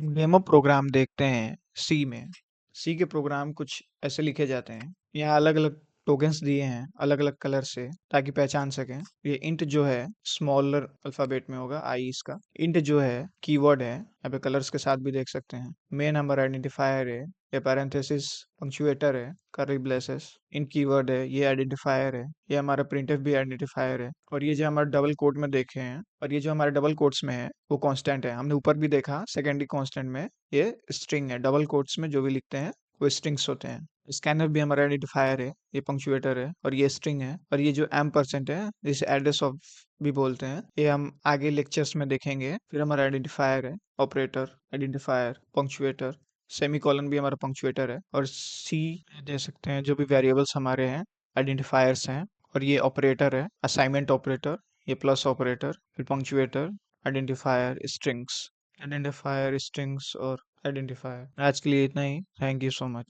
Demo programme देखते हैं सी में। सी के प्रोग्राम कुछ ऐसे लिखे जाते हैं। यहाँ अलग-अलग टोकन्स दिए हैं अलग-अलग कलर से ताकि पहचान सकें। ये इंट जो है स्मॉलर अल्फाबेट में होगा आई इसका। इंट जो है कीवर्ड है, यहाँ पे कलर्स के साथ भी देख सकते हैं। मेन हमारा आइडेंटिफायर है, ये पैरेंथेसिस पंक्चुएटर है, कर्ली ब्रेसेस इन कीवर्ड है, ये आइडेंटिफायर है, ये हमारा प्रिंटफ भी आइडेंटिफायर है। और ये जो हमारा डबल कोट में देखे हैं और ये जो हमारे डबल कोट्स में है वो कांस्टेंट है। हमने ऊपर भी देखा सेकेंडरी कांस्टेंट में ये स्ट्रिंग है। डबल कोट्स में जो भी लिखते हैं वो स्ट्रिंग्स होते हैं। स्कैनर भी हमारा आइडेंटिफायर है, ये पंक्चुएटर है और ये स्ट्रिंग है। और ये जो %% है जिसे एड्रेस ऑफ भी बोलते हैं, ये हम आगे लेक्चर्स में देखेंगे। फिर हमारा आइडेंटिफायर है, ऑपरेटर, आइडेंटिफायर, पंक्चुएटर, सेमीकोलन भी हमारा पंक्चुएटर है और सी दे सकते हैं जो भी वेरिएबल्स हमारे हैं आइडेंटिफायर्स हैं। और ये ऑपरेटर है, असाइनमेंट ऑपरेटर, ये प्लस ऑपरेटर, फिर पंक्चुएटर, आइडेंटिफायर, स्ट्रिंग्स और आइडेंटिफायर। आज के लिए इतना ही। Thank you so much.